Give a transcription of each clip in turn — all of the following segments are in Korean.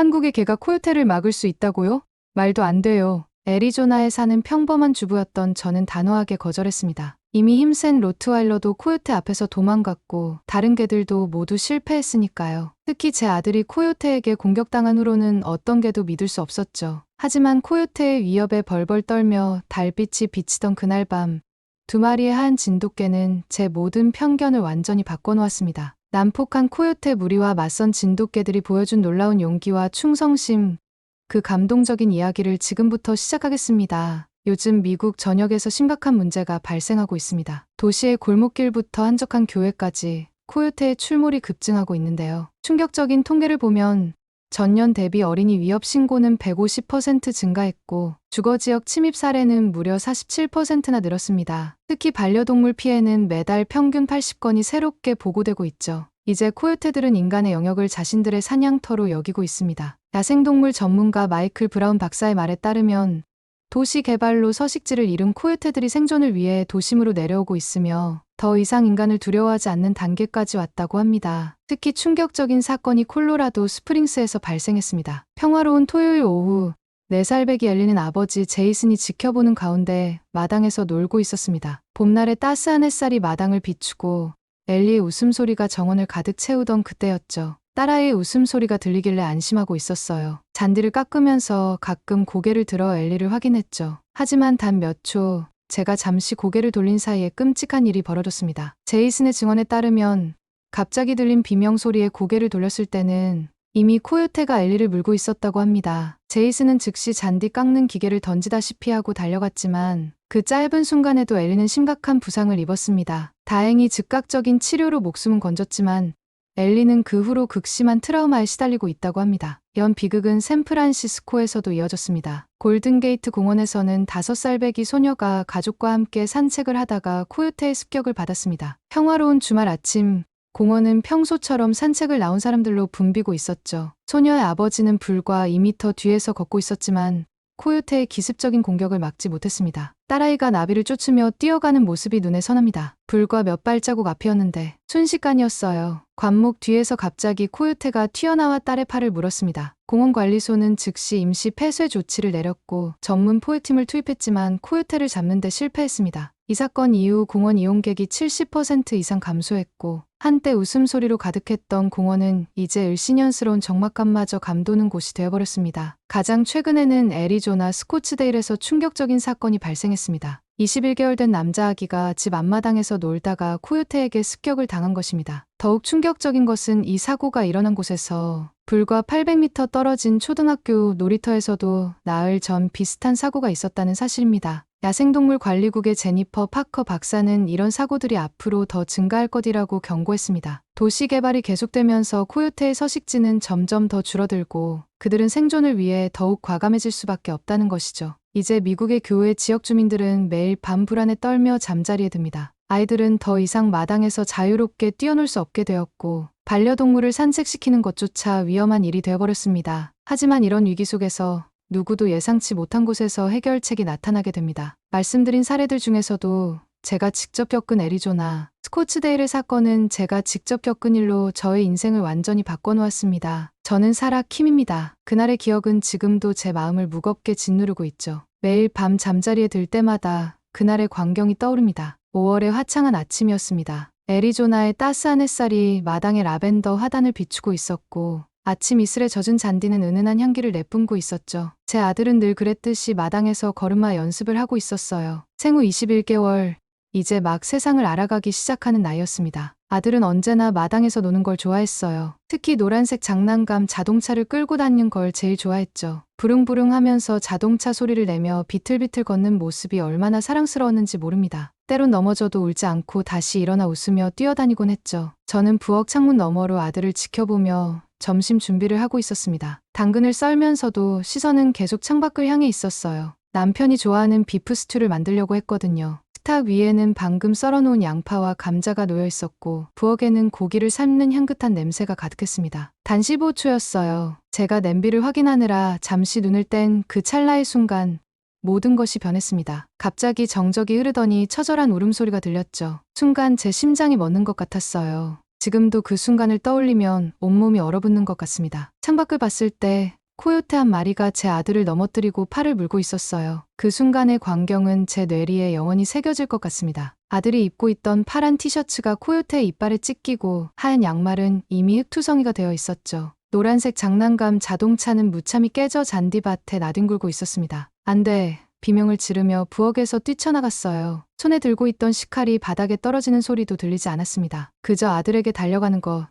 한국의 개가 코요테를 막을 수 있다고요? 말도 안 돼요. 애리조나에 사는 평범한 주부였던 저는 단호하게 거절했습니다. 이미 힘센 로트와일러도 코요테 앞에서 도망갔고 다른 개들도 모두 실패했으니까요. 특히 제 아들이 코요테에게 공격당한 후로는 어떤 개도 믿을 수 없었죠. 하지만 코요테의 위협에 벌벌 떨며 달빛이 비치던 그날 밤, 두 마리의 하얀 진돗개는 제 모든 편견을 완전히 바꿔놓았습니다. 난폭한 코요테 무리와 맞선 진돗개들이 보여준 놀라운 용기와 충성심, 그 감동적인 이야기를 지금부터 시작하겠습니다. 요즘 미국 전역에서 심각한 문제가 발생하고 있습니다. 도시의 골목길부터 한적한 교회까지 코요테의 출몰이 급증하고 있는데요. 충격적인 통계를 보면 전년 대비 어린이 위협 신고는 150% 증가했고 주거지역 침입 사례는 무려 47%나 늘었습니다. 특히 반려동물 피해는 매달 평균 80건이 새롭게 보고되고 있죠. 이제 코요테들은 인간의 영역을 자신들의 사냥터로 여기고 있습니다. 야생동물 전문가 마이클 브라운 박사의 말에 따르면 도시 개발로 서식지를 잃은 코요테들이 생존을 위해 도심으로 내려오고 있으며 더 이상 인간을 두려워하지 않는 단계까지 왔다고 합니다. 특히 충격적인 사건이 콜로라도 스프링스에서 발생했습니다. 평화로운 토요일 오후 4살 배기 엘리는 아버지 제이슨이 지켜보는 가운데 마당에서 놀고 있었습니다. 봄날의 따스한 햇살이 마당을 비추고 엘리의 웃음소리가 정원을 가득 채우던 그때였죠. 딸아이의 웃음소리가 들리길래 안심하고 있었어요. 잔디를 깎으면서 가끔 고개를 들어 엘리를 확인했죠. 하지만 단 몇 초, 제가 잠시 고개를 돌린 사이에 끔찍한 일이 벌어졌습니다. 제이슨의 증언에 따르면 갑자기 들린 비명소리에 고개를 돌렸을 때는 이미 코요테가 엘리를 물고 있었다고 합니다. 제이슨은 즉시 잔디 깎는 기계를 던지다시피 하고 달려갔지만 그 짧은 순간에도 엘리는 심각한 부상을 입었습니다. 다행히 즉각적인 치료로 목숨은 건졌지만 엘리는 그 후로 극심한 트라우마에 시달리고 있다고 합니다. 이런 비극은 샌프란시스코에서도 이어졌습니다. 골든게이트 공원에서는 5살 배기 소녀가 가족과 함께 산책을 하다가 코요테의 습격을 받았습니다. 평화로운 주말 아침, 공원은 평소처럼 산책을 나온 사람들로 붐비고 있었죠. 소녀의 아버지는 불과 2m 뒤에서 걷고 있었지만 코요테의 기습적인 공격을 막지 못했습니다. 딸아이가 나비를 쫓으며 뛰어가는 모습이 눈에 선합니다. 불과 몇 발자국 앞이었는데 순식간이었어요. 관목 뒤에서 갑자기 코요테가 튀어나와 딸의 팔을 물었습니다. 공원관리소는 즉시 임시 폐쇄 조치를 내렸고 전문 포획팀을 투입했지만 코요테를 잡는 데 실패했습니다. 이 사건 이후 공원 이용객이 70% 이상 감소했고 한때 웃음소리로 가득했던 공원은 이제 을씨년스러운 적막감마저 감도는 곳이 되어버렸습니다. 가장 최근에는 애리조나 스코츠데일에서 충격적인 사건이 발생했습니다. 21개월 된 남자 아기가 집 앞마당에서 놀다가 코요테에게 습격을 당한 것입니다. 더욱 충격적인 것은 이 사고가 일어난 곳에서 불과 800m 떨어진 초등학교 놀이터에서도 나흘 전 비슷한 사고가 있었다는 사실입니다. 야생동물 관리국의 제니퍼 파커 박사는 이런 사고들이 앞으로 더 증가할 것이라고 경고했습니다. 도시 개발이 계속되면서 코요테의 서식지는 점점 더 줄어들고 그들은 생존을 위해 더욱 과감해질 수밖에 없다는 것이죠. 이제 미국의 교외 지역 주민들은 매일 밤 불안에 떨며 잠자리에 듭니다. 아이들은 더 이상 마당에서 자유롭게 뛰어놀 수 없게 되었고 반려동물을 산책시키는 것조차 위험한 일이 되어버렸습니다. 하지만 이런 위기 속에서 누구도 예상치 못한 곳에서 해결책이 나타나게 됩니다. 말씀드린 사례들 중에서도 제가 직접 겪은 애리조나 스코츠데일의 사건은 제가 직접 겪은 일로 저의 인생을 완전히 바꿔놓았습니다. 저는 사라 킴입니다. 그날의 기억은 지금도 제 마음을 무겁게 짓누르고 있죠. 매일 밤 잠자리에 들 때마다 그날의 광경이 떠오릅니다. 5월의 화창한 아침이었습니다. 애리조나의 따스한 햇살이 마당의 라벤더 화단을 비추고 있었고 아침 이슬에 젖은 잔디는 은은한 향기를 내뿜고 있었죠. 제 아들은 늘 그랬듯이 마당에서 걸음마 연습을 하고 있었어요. 생후 21개월, 이제 막 세상을 알아가기 시작하는 나이였습니다. 아들은 언제나 마당에서 노는 걸 좋아했어요. 특히 노란색 장난감 자동차를 끌고 다니는 걸 제일 좋아했죠. 부릉부릉 하면서 자동차 소리를 내며 비틀비틀 걷는 모습이 얼마나 사랑스러웠는지 모릅니다. 때론 넘어져도 울지 않고 다시 일어나 웃으며 뛰어다니곤 했죠. 저는 부엌 창문 너머로 아들을 지켜보며 점심 준비를 하고 있었습니다. 당근을 썰면서도 시선은 계속 창밖을 향해 있었어요. 남편이 좋아하는 비프 스튜를 만들려고 했거든요. 식탁 위에는 방금 썰어놓은 양파와 감자가 놓여 있었고 부엌에는 고기를 삶는 향긋한 냄새가 가득했습니다. 단 15초였어요. 제가 냄비를 확인하느라 잠시 눈을 뗀 그 찰나의 순간 모든 것이 변했습니다. 갑자기 정적이 흐르더니 처절한 울음소리가 들렸죠. 순간 제 심장이 멎는 것 같았어요. 지금도 그 순간을 떠올리면 온몸이 얼어붙는 것 같습니다. 창밖을 봤을 때 코요테 한 마리가 제 아들을 넘어뜨리고 팔을 물고 있었어요. 그 순간의 광경은 제 뇌리에 영원히 새겨질 것 같습니다. 아들이 입고 있던 파란 티셔츠가 코요테의 이빨에 찢기고 하얀 양말은 이미 흙투성이가 되어 있었죠. 노란색 장난감 자동차는 무참히 깨져 잔디밭에 나뒹굴고 있었습니다. 안 돼. 비명을 지르며 부엌에서 뛰쳐나갔어요. 손에 들고 있던 식칼이 바닥에 떨어지는 소리도 들리지 않았습니다. 그저 아들에게 달려가는 것,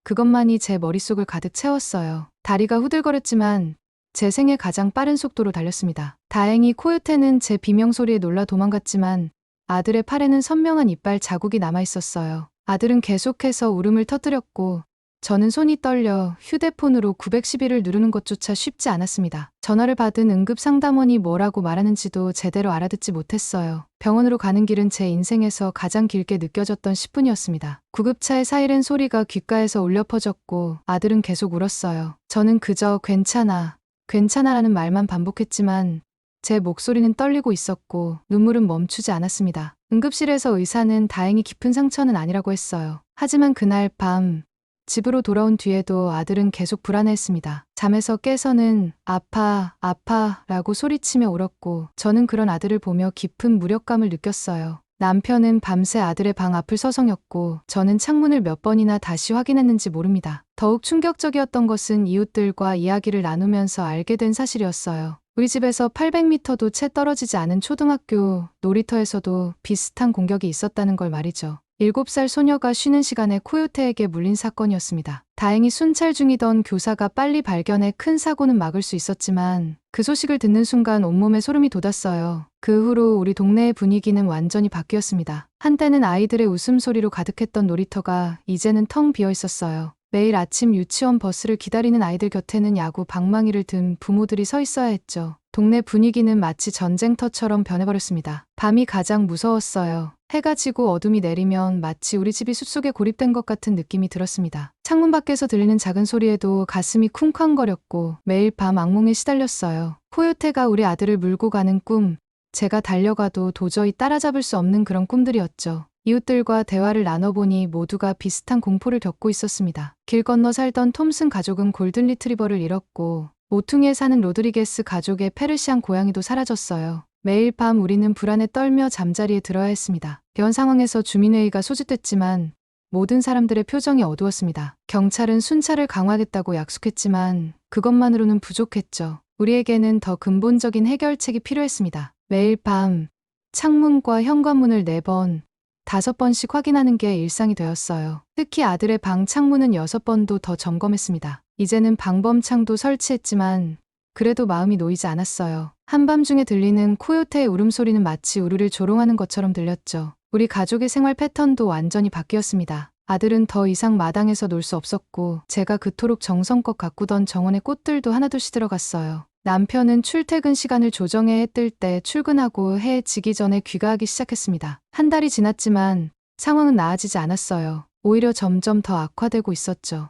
그것만이 제 머릿속을 가득 채웠어요. 다리가 후들거렸지만 제 생애 가장 빠른 속도로 달렸습니다. 다행히 코요테는 제 비명 소리에 놀라 도망갔지만 아들의 팔에는 선명한 이빨 자국이 남아 있었어요. 아들은 계속해서 울음을 터뜨렸고 저는 손이 떨려 휴대폰으로 911을 누르는 것조차 쉽지 않았습니다. 전화를 받은 응급상담원이 뭐라고 말하는지도 제대로 알아듣지 못했어요. 병원으로 가는 길은 제 인생에서 가장 길게 느껴졌던 10분이었습니다. 구급차의 사이렌 소리가 귓가에서 울려 퍼졌고 아들은 계속 울었어요. 저는 그저 괜찮아, 괜찮아라는 말만 반복했지만 제 목소리는 떨리고 있었고 눈물은 멈추지 않았습니다. 응급실에서 의사는 다행히 깊은 상처는 아니라고 했어요. 하지만 그날 밤 집으로 돌아온 뒤에도 아들은 계속 불안해했습니다. 잠에서 깨서는 아파, 아파 라고 소리치며 울었고 저는 그런 아들을 보며 깊은 무력감을 느꼈어요. 남편은 밤새 아들의 방 앞을 서성였고 저는 창문을 몇 번이나 다시 확인했는지 모릅니다. 더욱 충격적이었던 것은 이웃들과 이야기를 나누면서 알게 된 사실이었어요. 우리 집에서 800m도 채 떨어지지 않은 초등학교 놀이터에서도 비슷한 공격이 있었다는 걸 말이죠. 7살 소녀가 쉬는 시간에 코요테에게 물린 사건이었습니다. 다행히 순찰 중이던 교사가 빨리 발견해 큰 사고는 막을 수 있었지만 그 소식을 듣는 순간 온몸에 소름이 돋았어요. 그 후로 우리 동네의 분위기는 완전히 바뀌었습니다. 한때는 아이들의 웃음소리로 가득했던 놀이터가 이제는 텅 비어 있었어요. 매일 아침 유치원 버스를 기다리는 아이들 곁에는 야구 방망이를 든 부모들이 서 있어야 했죠. 동네 분위기는 마치 전쟁터처럼 변해버렸습니다. 밤이 가장 무서웠어요. 해가 지고 어둠이 내리면 마치 우리 집이 숲속에 고립된 것 같은 느낌이 들었습니다. 창문 밖에서 들리는 작은 소리에도 가슴이 쿵쾅거렸고 매일 밤 악몽에 시달렸어요. 코요테가 우리 아들을 물고 가는 꿈, 제가 달려가도 도저히 따라잡을 수 없는 그런 꿈들이었죠. 이웃들과 대화를 나눠보니 모두가 비슷한 공포를 겪고 있었습니다. 길 건너 살던 톰슨 가족은 골든 리트리버를 잃었고 모퉁이에 사는 로드리게스 가족의 페르시안 고양이도 사라졌어요. 매일 밤 우리는 불안에 떨며 잠자리에 들어야 했습니다. 이런 상황에서 주민회의가 소집됐지만 모든 사람들의 표정이 어두웠습니다. 경찰은 순찰을 강화하겠다고 약속했지만 그것만으로는 부족했죠. 우리에게는 더 근본적인 해결책이 필요했습니다. 매일 밤 창문과 현관문을 4번, 5번씩 확인하는 게 일상이 되었어요. 특히 아들의 방 창문은 6번도 더 점검했습니다. 이제는 방범창도 설치했지만 그래도 마음이 놓이지 않았어요. 한밤중에 들리는 코요테의 울음소리는 마치 우리를 조롱하는 것처럼 들렸죠. 우리 가족의 생활 패턴도 완전히 바뀌었습니다. 아들은 더 이상 마당에서 놀 수 없었고 제가 그토록 정성껏 가꾸던 정원의 꽃들도 하나둘 시들어갔어요. 남편은 출퇴근 시간을 조정해 해 뜰 때 출근하고 해 지기 전에 귀가하기 시작했습니다. 한 달이 지났지만 상황은 나아지지 않았어요. 오히려 점점 더 악화되고 있었죠.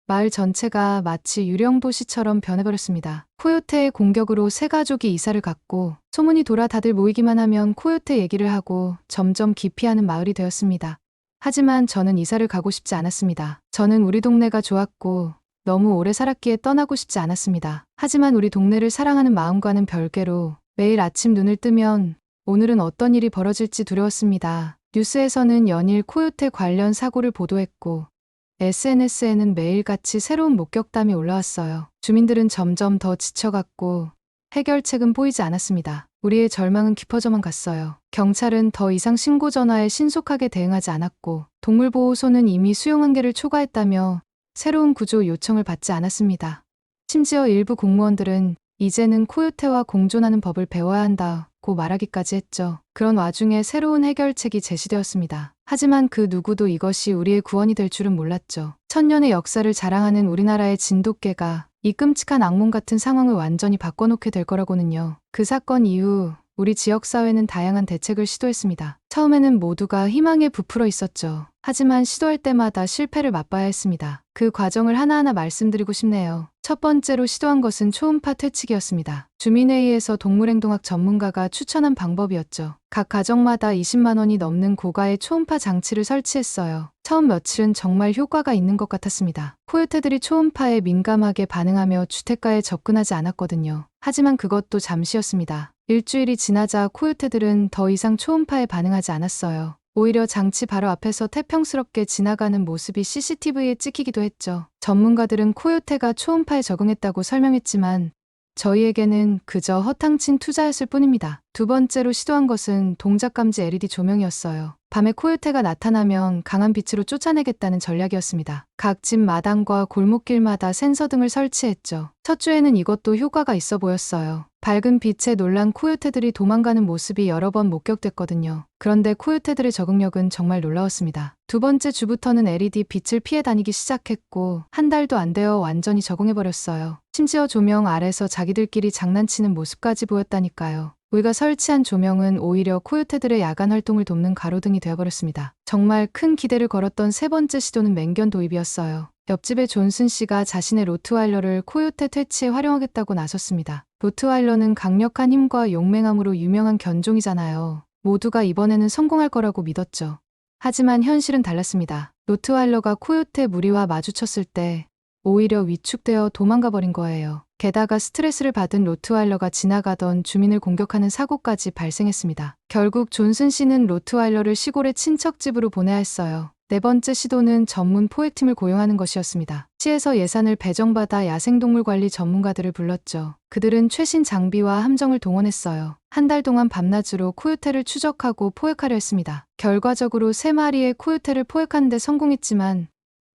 마을 전체가 마치 유령도시처럼 변해버렸습니다. 코요테의 공격으로 세 가족이 이사를 갔고 소문이 돌아 다들 모이기만 하면 코요테 얘기를 하고 점점 기피하는 마을이 되었습니다. 하지만 저는 이사를 가고 싶지 않았습니다. 저는 우리 동네가 좋았고 너무 오래 살았기에 떠나고 싶지 않았습니다. 하지만 우리 동네를 사랑하는 마음과는 별개로 매일 아침 눈을 뜨면 오늘은 어떤 일이 벌어질지 두려웠습니다. 뉴스에서는 연일 코요테 관련 사고를 보도했고 SNS에는 매일같이 새로운 목격담이 올라왔어요. 주민들은 점점 더 지쳐갔고 해결책은 보이지 않았습니다. 우리의 절망은 깊어져만 갔어요. 경찰은 더 이상 신고 전화에 신속하게 대응하지 않았고 동물보호소는 이미 수용 한계를 초과했다며 새로운 구조 요청을 받지 않았습니다. 심지어 일부 공무원들은 이제는 코요테와 공존하는 법을 배워야 한다고 말하기까지 했죠. 그런 와중에 새로운 해결책이 제시되었습니다. 하지만 그 누구도 이것이 우리의 구원이 될 줄은 몰랐죠. 천년의 역사를 자랑하는 우리나라의 진돗개가 이 끔찍한 악몽 같은 상황을 완전히 바꿔놓게 될 거라고는요. 그 사건 이후 우리 지역사회는 다양한 대책을 시도했습니다. 처음에는 모두가 희망에 부풀어 있었죠. 하지만 시도할 때마다 실패를 맛봐야 했습니다. 그 과정을 하나하나 말씀드리고 싶네요. 첫 번째로 시도한 것은 초음파 퇴치기였습니다. 주민회의에서 동물행동학 전문가가 추천한 방법이었죠. 각 가정마다 20만 원이 넘는 고가의 초음파 장치를 설치했어요. 처음 며칠은 정말 효과가 있는 것 같았습니다. 코요테들이 초음파에 민감하게 반응하며 주택가에 접근하지 않았거든요. 하지만 그것도 잠시였습니다. 일주일이 지나자 코요테들은 더 이상 초음파에 반응하지 않았어요. 오히려 장치 바로 앞에서 태평스럽게 지나가는 모습이 CCTV에 찍히기도 했죠. 전문가들은 코요테가 초음파에 적응했다고 설명했지만 저희에게는 그저 허탕친 투자였을 뿐입니다. 두 번째로 시도한 것은 동작감지 LED 조명이었어요. 밤에 코요테가 나타나면 강한 빛으로 쫓아내겠다는 전략이었습니다. 각 집 마당과 골목길마다 센서 등을 설치했죠. 첫 주에는 이것도 효과가 있어 보였어요. 밝은 빛에 놀란 코요테들이 도망가는 모습이 여러 번 목격됐거든요. 그런데 코요테들의 적응력은 정말 놀라웠습니다. 두 번째 주부터는 LED 빛을 피해 다니기 시작했고 한 달도 안 되어 완전히 적응해버렸어요. 심지어 조명 아래서 자기들끼리 장난치는 모습까지 보였다니까요. 우리가 설치한 조명은 오히려 코요테들의 야간 활동을 돕는 가로등이 되어버렸습니다. 정말 큰 기대를 걸었던 세 번째 시도는 맹견 도입이었어요. 옆집의 존슨 씨가 자신의 로트와일러를 코요테 퇴치에 활용하겠다고 나섰습니다. 로트와일러는 강력한 힘과 용맹함으로 유명한 견종이잖아요. 모두가 이번에는 성공할 거라고 믿었죠. 하지만 현실은 달랐습니다. 로트와일러가 코요테 무리와 마주쳤을 때 오히려 위축되어 도망가 버린 거예요. 게다가 스트레스를 받은 로트와일러가 지나가던 주민을 공격하는 사고까지 발생했습니다. 결국 존슨 씨는 로트와일러를 시골의 친척집으로 보내야 했어요. 네 번째 시도는 전문 포획팀을 고용하는 것이었습니다. 시에서 예산을 배정받아 야생동물 관리 전문가들을 불렀죠. 그들은 최신 장비와 함정을 동원했어요. 한 달 동안 밤낮으로 코요테를 추적하고 포획하려 했습니다. 결과적으로 3마리의 코요테를 포획하는 데 성공했지만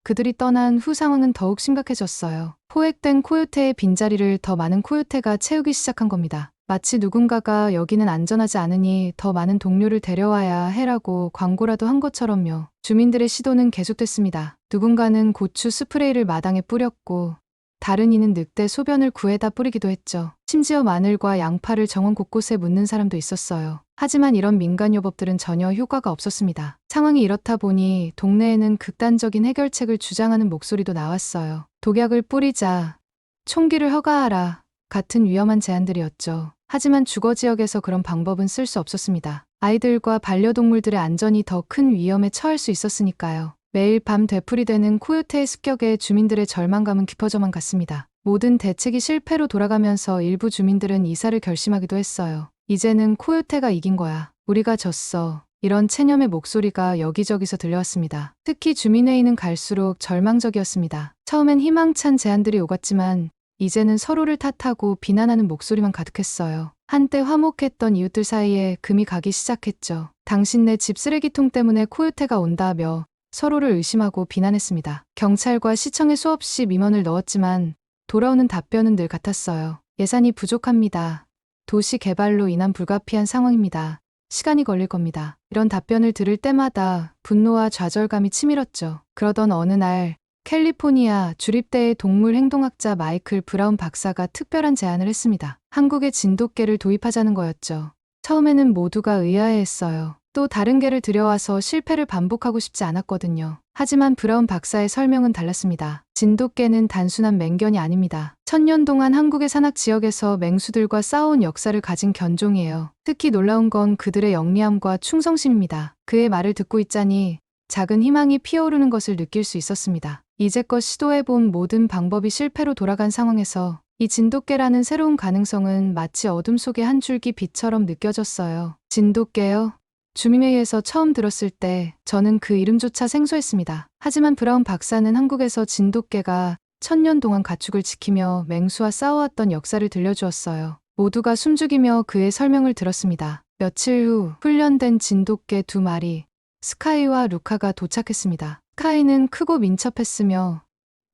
그들이 떠난 후 상황은 더욱 심각해졌어요. 포획된 코요테의 빈자리를 더 많은 코요테가 채우기 시작한 겁니다. 마치 누군가가 여기는 안전하지 않으니 더 많은 동료를 데려와야 해라고 광고라도 한 것처럼요. 주민들의 시도는 계속됐습니다. 누군가는 고추 스프레이를 마당에 뿌렸고 다른 이는 늑대 소변을 구해다 뿌리기도 했죠. 심지어 마늘과 양파를 정원 곳곳에 묻는 사람도 있었어요. 하지만 이런 민간요법들은 전혀 효과가 없었습니다. 상황이 이렇다 보니 동네에는 극단적인 해결책을 주장하는 목소리도 나왔어요. 독약을 뿌리자, 총기를 허가하라 같은 위험한 제안들이었죠. 하지만 주거지역에서 그런 방법은 쓸 수 없었습니다. 아이들과 반려동물들의 안전이 더 큰 위험에 처할 수 있었으니까요. 매일 밤 되풀이되는 코요테의 습격에 주민들의 절망감은 깊어져만 갔습니다. 모든 대책이 실패로 돌아가면서 일부 주민들은 이사를 결심하기도 했어요. 이제는 코요테가 이긴 거야. 우리가 졌어. 이런 체념의 목소리가 여기저기서 들려왔습니다. 특히 주민회의는 갈수록 절망적이었습니다. 처음엔 희망찬 제안들이 오갔지만 이제는 서로를 탓하고 비난하는 목소리만 가득했어요. 한때 화목했던 이웃들 사이에 금이 가기 시작했죠. 당신네 집 쓰레기통 때문에 코요테가 온다며 서로를 의심하고 비난했습니다. 경찰과 시청에 수없이 민원을 넣었지만 돌아오는 답변은 늘 같았어요. 예산이 부족합니다. 도시 개발로 인한 불가피한 상황입니다. 시간이 걸릴 겁니다. 이런 답변을 들을 때마다 분노와 좌절감이 치밀었죠. 그러던 어느 날 캘리포니아 주립대의 동물 행동학자 마이클 브라운 박사가 특별한 제안을 했습니다. 한국에 진돗개를 도입하자는 거였죠. 처음에는 모두가 의아해했어요. 또 다른 개를 들여와서 실패를 반복하고 싶지 않았거든요. 하지만 브라운 박사의 설명은 달랐습니다. 진돗개는 단순한 맹견이 아닙니다. 1000년 동안 한국의 산악 지역에서 맹수들과 싸워온 역사를 가진 견종이에요. 특히 놀라운 건 그들의 영리함과 충성심입니다. 그의 말을 듣고 있자니 작은 희망이 피어오르는 것을 느낄 수 있었습니다. 이제껏 시도해본 모든 방법이 실패로 돌아간 상황에서 이 진돗개라는 새로운 가능성은 마치 어둠 속의 한 줄기 빛처럼 느껴졌어요. 진돗개요? 주민회의에서 처음 들었을 때 저는 그 이름조차 생소했습니다. 하지만 브라운 박사는 한국에서 진돗개가 1000년 동안 가축을 지키며 맹수와 싸워왔던 역사를 들려주었어요. 모두가 숨죽이며 그의 설명을 들었습니다. 며칠 후 훈련된 진돗개 2마리, 스카이와 루카가 도착했습니다. 스카이는 크고 민첩했으며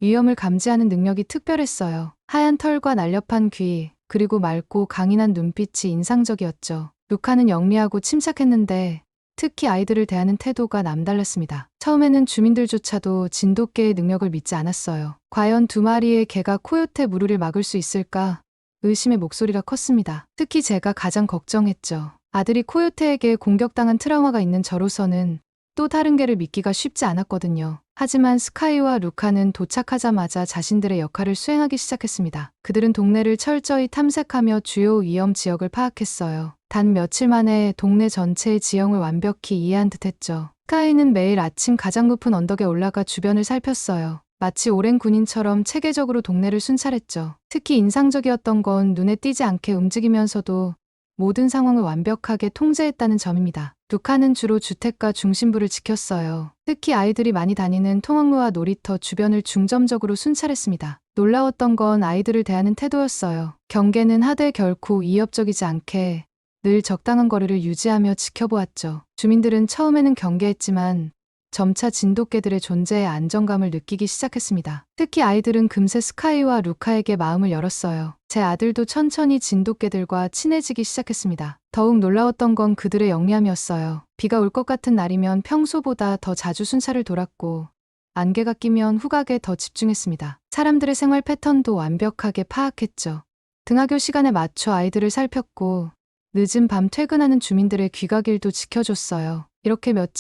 위험을 감지하는 능력이 특별했어요. 하얀 털과 날렵한 귀, 그리고 맑고 강인한 눈빛이 인상적이었죠. 루카는 영리하고 침착했는데 특히 아이들을 대하는 태도가 남달랐습니다. 처음에는 주민들조차도 진돗개의 능력을 믿지 않았어요. 과연 2마리의 개가 코요테 무리를 막을 수 있을까? 의심의 목소리가 컸습니다. 특히 제가 가장 걱정했죠. 아들이 코요테에게 공격당한 트라우마가 있는 저로서는 또 다른 개를 믿기가 쉽지 않았거든요. 하지만 스카이와 루카는 도착하자마자 자신들의 역할을 수행하기 시작했습니다. 그들은 동네를 철저히 탐색하며 주요 위험 지역을 파악했어요. 단 며칠 만에 동네 전체의 지형을 완벽히 이해한 듯했죠. 스카이는 매일 아침 가장 높은 언덕에 올라가 주변을 살폈어요. 마치 오랜 군인처럼 체계적으로 동네를 순찰했죠. 특히 인상적이었던 건 눈에 띄지 않게 움직이면서도 모든 상황을 완벽하게 통제했다는 점입니다. 루카는 주로 주택가 중심부를 지켰어요. 특히 아이들이 많이 다니는 통학로와 놀이터 주변을 중점적으로 순찰했습니다. 놀라웠던 건 아이들을 대하는 태도였어요. 경계는 하되 결코 위협적이지 않게 늘 적당한 거리를 유지하며 지켜보았죠. 주민들은 처음에는 경계했지만 점차 진돗개들의 존재에 안정감을 느끼기 시작했습니다. 특히 아이들은 금세 스카이와 루카에게 마음을 열었어요. 제 아들도 천천히 진돗개들과 친해지기 시작했습니다. 더욱 놀라웠던 건 그들의 영리함이었어요. 비가 올 것 같은 날이면 평소보다 더 자주 순찰을 돌았고 안개가 끼면 후각에 더 집중했습니다. 사람들의 생활 패턴도 완벽하게 파악했죠. 등하교 시간에 맞춰 아이들을 살폈고 늦은 밤 퇴근하는 주민들의 귀가길도 지켜줬어요. 이렇게 몇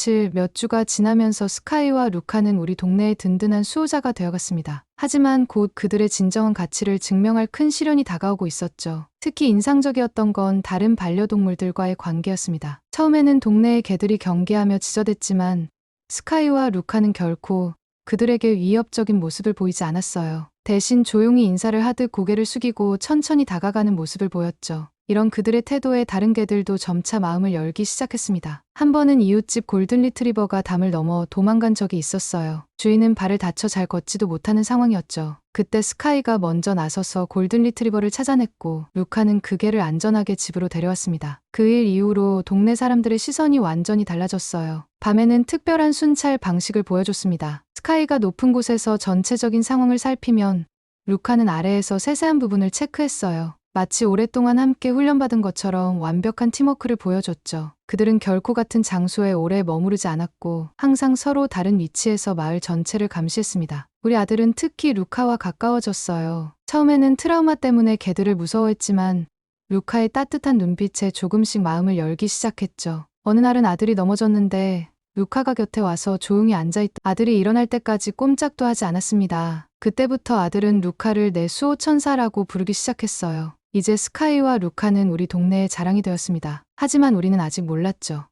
주가 지나면서 스카이와 루카는 우리 동네의 든든한 수호자가 되어갔습니다. 하지만 곧 그들의 진정한 가치를 증명할 큰 시련이 다가오고 있었죠. 특히 인상적이었던 건 다른 반려동물들과의 관계였습니다. 처음에는 동네의 개들이 경계하며 지저댔지만 스카이와 루카는 결코 그들에게 위협적인 모습을 보이지 않았어요. 대신 조용히 인사를 하듯 고개를 숙이고 천천히 다가가는 모습을 보였죠. 이런 그들의 태도에 다른 개들도 점차 마음을 열기 시작했습니다. 한 번은 이웃집 골든 리트리버가 담을 넘어 도망간 적이 있었어요. 주인은 발을 다쳐 잘 걷지도 못하는 상황이었죠. 그때 스카이가 먼저 나서서 골든 리트리버를 찾아냈고 루카는 그 개를 안전하게 집으로 데려왔습니다. 그 일 이후로 동네 사람들의 시선이 완전히 달라졌어요. 밤에는 특별한 순찰 방식을 보여줬습니다. 스카이가 높은 곳에서 전체적인 상황을 살피면 루카는 아래에서 세세한 부분을 체크했어요. 마치 오랫동안 함께 훈련받은 것처럼 완벽한 팀워크를 보여줬죠. 그들은 결코 같은 장소에 오래 머무르지 않았고 항상 서로 다른 위치에서 마을 전체를 감시했습니다. 우리 아들은 특히 루카와 가까워졌어요. 처음에는 트라우마 때문에 개들을 무서워했지만 루카의 따뜻한 눈빛에 조금씩 마음을 열기 시작했죠. 어느 날은 아들이 넘어졌는데 루카가 곁에 와서 조용히 앉아있다. 아들이 일어날 때까지 꼼짝도 하지 않았습니다. 그때부터 아들은 루카를 내 수호천사라고 부르기 시작했어요. 이제 스카이와 루카는 우리 동네의 자랑이 되었습니다. 하지만 우리는 아직 몰랐죠.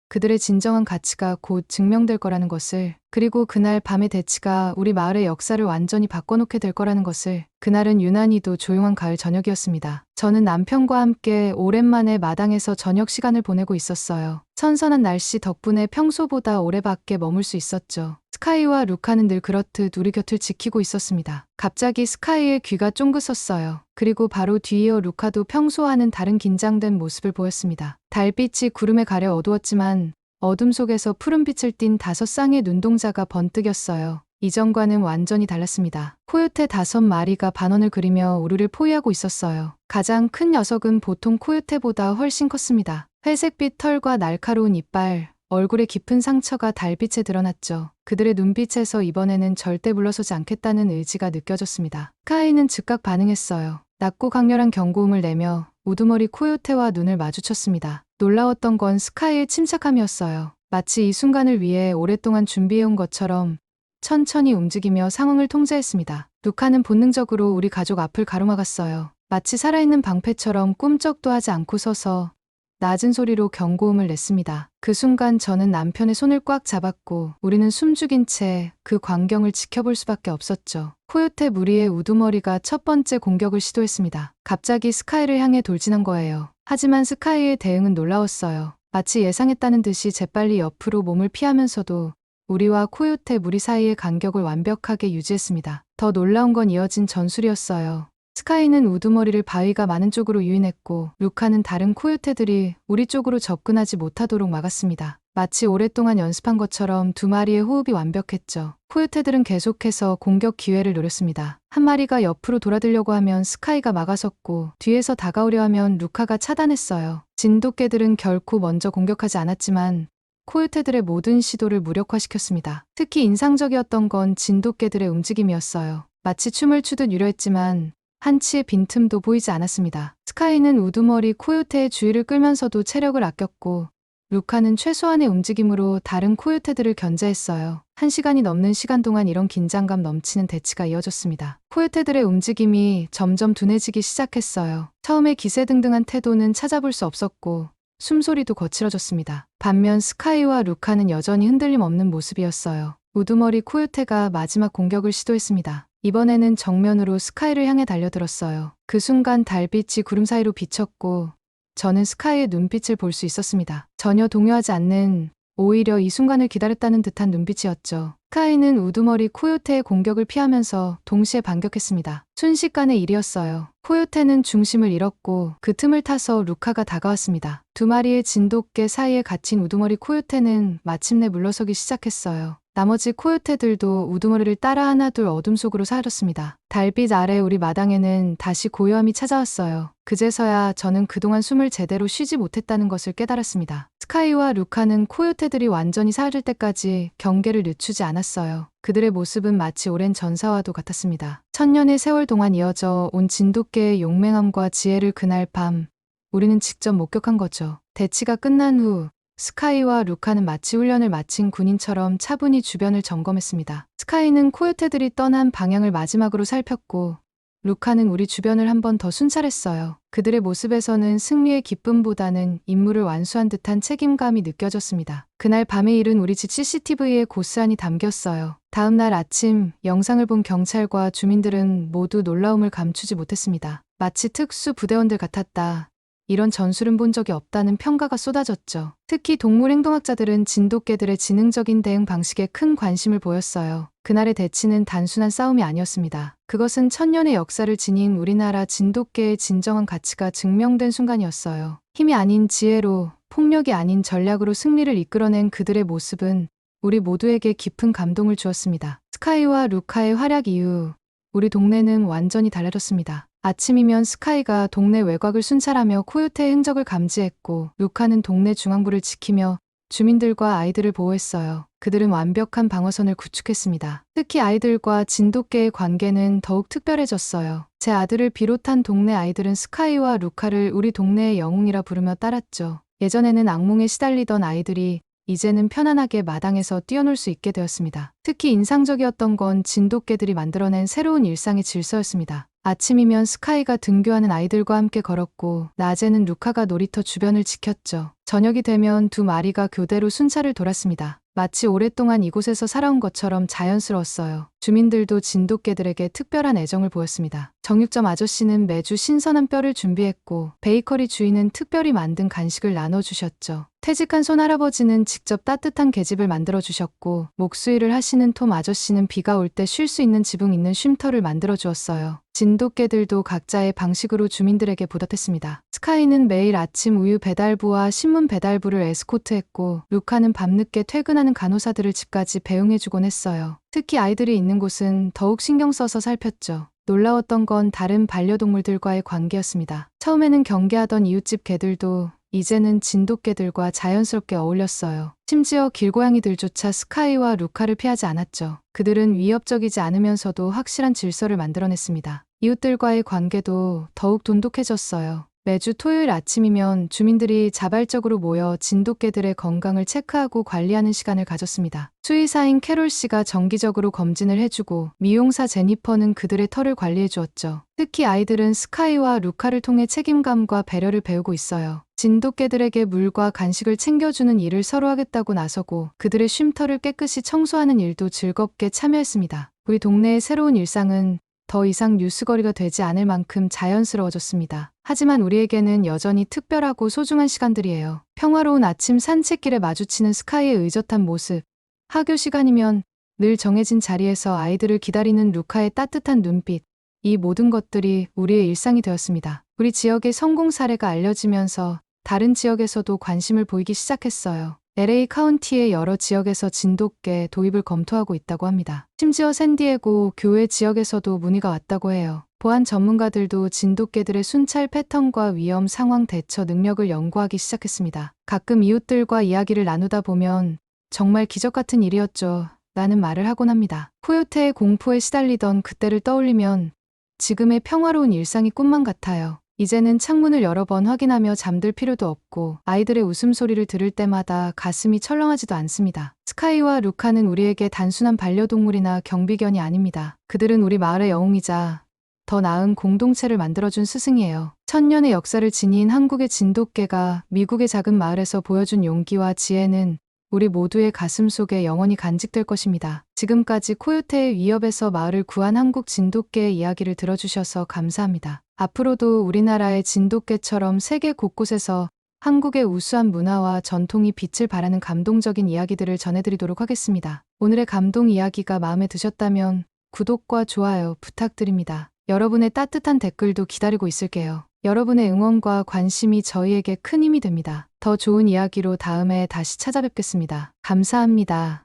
그들의 진정한 가치가 곧 증명될 거라는 것을, 그리고 그날 밤의 대치가 우리 마을의 역사를 완전히 바꿔놓게 될 거라는 것을. 그날은 유난히도 조용한 가을 저녁이었습니다. 저는 남편과 함께 오랜만에 마당에서 저녁 시간을 보내고 있었어요. 선선한 날씨 덕분에 평소보다 오래 밖에 머물 수 있었죠. 스카이와 루카는 늘 그렇듯 우리 곁을 지키고 있었습니다. 갑자기 스카이의 귀가 쫑긋섰어요. 그리고 바로 뒤이어 루카도 평소와는 다른 긴장된 모습을 보였습니다. 달빛이 구름에 가려 어두웠지만 어둠 속에서 푸른빛을 띤 5쌍의 눈동자가 번뜩였어요. 이전과는 완전히 달랐습니다. 코요테 5마리가 반원을 그리며 우리를 포위하고 있었어요. 가장 큰 녀석은 보통 코요테보다 훨씬 컸습니다. 회색빛 털과 날카로운 이빨, 얼굴에 깊은 상처가 달빛에 드러났죠. 그들의 눈빛에서 이번에는 절대 물러서지 않겠다는 의지가 느껴졌습니다. 스카이는 즉각 반응했어요. 낮고 강렬한 경고음을 내며 우두머리 코요테와 눈을 마주쳤습니다. 놀라웠던 건 스카이의 침착함이었어요. 마치 이 순간을 위해 오랫동안 준비해온 것처럼 천천히 움직이며 상황을 통제했습니다. 루카는 본능적으로 우리 가족 앞을 가로막았어요. 마치 살아있는 방패처럼 꿈쩍도 하지 않고 서서 낮은 소리로 경고음을 냈습니다. 그 순간 저는 남편의 손을 꽉 잡았고 우리는 숨죽인 채 그 광경을 지켜볼 수밖에 없었죠. 코요테 무리의 우두머리가 첫 번째 공격을 시도했습니다. 갑자기 스카이를 향해 돌진한 거예요. 하지만 스카이의 대응은 놀라웠어요. 마치 예상했다는 듯이 재빨리 옆으로 몸을 피하면서도 우리와 코요테 무리 사이의 간격을 완벽하게 유지했습니다. 더 놀라운 건 이어진 전술이었어요. 스카이는 우두머리를 바위가 많은 쪽으로 유인했고 루카는 다른 코요테들이 우리 쪽으로 접근하지 못하도록 막았습니다. 마치 오랫동안 연습한 것처럼 2마리의 호흡이 완벽했죠. 코요테들은 계속해서 공격 기회를 노렸습니다. 한 마리가 옆으로 돌아들려고 하면 스카이가 막아섰고 뒤에서 다가오려 하면 루카가 차단했어요. 진돗개들은 결코 먼저 공격하지 않았지만 코요테들의 모든 시도를 무력화시켰습니다. 특히 인상적이었던 건 진돗개들의 움직임이었어요. 마치 춤을 추듯 유려했지만 한치의 빈틈도 보이지 않았습니다. 스카이는 우두머리 코요테의 주의를 끌면서도 체력을 아꼈고 루카는 최소한의 움직임으로 다른 코요테들을 견제했어요. 1시간이 넘는 시간 동안 이런 긴장감 넘치는 대치가 이어졌습니다. 코요테들의 움직임이 점점 둔해지기 시작했어요. 처음에 기세등등한 태도는 찾아볼 수 없었고 숨소리도 거칠어졌습니다. 반면 스카이와 루카는 여전히 흔들림 없는 모습이었어요. 우두머리 코요테가 마지막 공격을 시도했습니다. 이번에는 정면으로 스카이를 향해 달려들었어요. 그 순간 달빛이 구름 사이로 비쳤고 저는 스카이의 눈빛을 볼 수 있었습니다. 전혀 동요하지 않는, 오히려 이 순간을 기다렸다는 듯한 눈빛이었죠. 스카이는 우두머리 코요테의 공격을 피하면서 동시에 반격했습니다. 순식간의 일이었어요. 코요테는 중심을 잃었고 그 틈을 타서 루카가 다가왔습니다. 두 마리의 진돗개 사이에 갇힌 우두머리 코요테는 마침내 물러서기 시작했어요. 나머지 코요테들도 우두머리를 따라 하나둘 어둠 속으로 사라졌습니다. 달빛 아래 우리 마당에는 다시 고요함이 찾아왔어요. 그제서야 저는 그동안 숨을 제대로 쉬지 못했다는 것을 깨달았습니다. 스카이와 루카는 코요테들이 완전히 사라질 때까지 경계를 늦추지 않았어요. 그들의 모습은 마치 오랜 전사와도 같았습니다. 천년의 세월 동안 이어져 온 진돗개의 용맹함과 지혜를 그날 밤 우리는 직접 목격한 거죠. 대치가 끝난 후 스카이와 루카는 마치 훈련을 마친 군인처럼 차분히 주변을 점검했습니다. 스카이는 코요테들이 떠난 방향을 마지막으로 살폈고 루카는 우리 주변을 한 번 더 순찰했어요. 그들의 모습에서는 승리의 기쁨보다는 임무를 완수한 듯한 책임감이 느껴졌습니다. 그날 밤의 일은 우리 집 CCTV에 고스란히 담겼어요. 다음 날 아침 영상을 본 경찰과 주민들은 모두 놀라움을 감추지 못했습니다. 마치 특수 부대원들 같았다. 이런 전술은 본 적이 없다는 평가가 쏟아졌죠. 특히 동물행동학자들은 진돗개들의 지능적인 대응 방식에 큰 관심을 보였어요. 그날의 대치는 단순한 싸움이 아니었습니다. 그것은 천년의 역사를 지닌 우리나라 진돗개의 진정한 가치가 증명된 순간이었어요. 힘이 아닌 지혜로, 폭력이 아닌 전략으로 승리를 이끌어낸 그들의 모습은 우리 모두에게 깊은 감동을 주었습니다. 스카이와 루카의 활약 이후 우리 동네는 완전히 달라졌습니다. 아침이면 스카이가 동네 외곽을 순찰하며 코요테의 흔적을 감지했고 루카는 동네 중앙부를 지키며 주민들과 아이들을 보호했어요. 그들은 완벽한 방어선을 구축했습니다. 특히 아이들과 진돗개의 관계는 더욱 특별해졌어요. 제 아들을 비롯한 동네 아이들은 스카이와 루카를 우리 동네의 영웅이라 부르며 따랐죠. 예전에는 악몽에 시달리던 아이들이 이제는 편안하게 마당에서 뛰어놀 수 있게 되었습니다. 특히 인상적이었던 건 진돗개들이 만들어낸 새로운 일상의 질서였습니다. 아침이면 스카이가 등교하는 아이들과 함께 걸었고 낮에는 루카가 놀이터 주변을 지켰죠. 저녁이 되면 두 마리가 교대로 순찰을 돌았습니다. 마치 오랫동안 이곳에서 살아온 것처럼 자연스러웠어요. 주민들도 진돗개들에게 특별한 애정을 보였습니다. 정육점 아저씨는 매주 신선한 뼈를 준비했고 베이커리 주인은 특별히 만든 간식을 나눠주셨죠. 퇴직한 손할아버지는 직접 따뜻한 계집을 만들어주셨고 목수일을 하시는 톰 아저씨는 비가 올 때 쉴 수 있는 지붕 있는 쉼터를 만들어주었어요. 진돗개들도 각자의 방식으로 주민들에게 보답했습니다. 스카이는 매일 아침 우유 배달부와 신문 배달부를 에스코트했고 루카는 밤늦게 퇴근하는 간호사들을 집까지 배웅해주곤 했어요. 특히 아이들이 있는 곳은 더욱 신경 써서 살폈죠. 놀라웠던 건 다른 반려동물들과의 관계였습니다. 처음에는 경계하던 이웃집 개들도 이제는 진돗개들과 자연스럽게 어울렸어요. 심지어 길고양이들조차 스카이와 루카를 피하지 않았죠. 그들은 위협적이지 않으면서도 확실한 질서를 만들어냈습니다. 이웃들과의 관계도 더욱 돈독해졌어요. 매주 토요일 아침이면 주민들이 자발적으로 모여 진돗개들의 건강을 체크하고 관리하는 시간을 가졌습니다. 수의사인 캐롤 씨가 정기적으로 검진을 해주고 미용사 제니퍼는 그들의 털을 관리해 주었죠. 특히 아이들은 스카이와 루카를 통해 책임감과 배려를 배우고 있어요. 진돗개들에게 물과 간식을 챙겨주는 일을 서로 하겠다고 나서고 그들의 쉼터를 깨끗이 청소하는 일도 즐겁게 참여했습니다. 우리 동네의 새로운 일상은 더 이상 뉴스거리가 되지 않을 만큼 자연스러워졌습니다. 하지만 우리에게는 여전히 특별하고 소중한 시간들이에요. 평화로운 아침 산책길에 마주치는 스카이의 의젓한 모습, 학교 시간이면 늘 정해진 자리에서 아이들을 기다리는 루카의 따뜻한 눈빛, 이 모든 것들이 우리의 일상이 되었습니다. 우리 지역의 성공 사례가 알려지면서 다른 지역에서도 관심을 보이기 시작했어요. LA 카운티의 여러 지역에서 진돗개 도입을 검토하고 있다고 합니다. 심지어 샌디에고 교외 지역에서도 문의가 왔다고 해요. 보안 전문가들도 진돗개들의 순찰 패턴과 위험 상황 대처 능력을 연구하기 시작했습니다. 가끔 이웃들과 이야기를 나누다 보면 정말 기적 같은 일이었죠. 라는 말을 하곤 합니다. 코요테의 공포에 시달리던 그때를 떠올리면 지금의 평화로운 일상이 꿈만 같아요. 이제는 창문을 여러 번 확인하며 잠들 필요도 없고 아이들의 웃음소리를 들을 때마다 가슴이 철렁하지도 않습니다. 스카이와 루카는 우리에게 단순한 반려동물이나 경비견이 아닙니다. 그들은 우리 마을의 영웅이자 더 나은 공동체를 만들어준 스승이에요. 천년의 역사를 지닌 한국의 진돗개가 미국의 작은 마을에서 보여준 용기와 지혜는 우리 모두의 가슴 속에 영원히 간직될 것입니다. 지금까지 코요테의 위협에서 마을을 구한 한국 진돗개의 이야기를 들어주셔서 감사합니다. 앞으로도 우리나라의 진돗개처럼 세계 곳곳에서 한국의 우수한 문화와 전통이 빛을 발하는 감동적인 이야기들을 전해드리도록 하겠습니다. 오늘의 감동 이야기가 마음에 드셨다면 구독과 좋아요 부탁드립니다. 여러분의 따뜻한 댓글도 기다리고 있을게요. 여러분의 응원과 관심이 저희에게 큰 힘이 됩니다. 더 좋은 이야기로 다음에 다시 찾아뵙겠습니다. 감사합니다.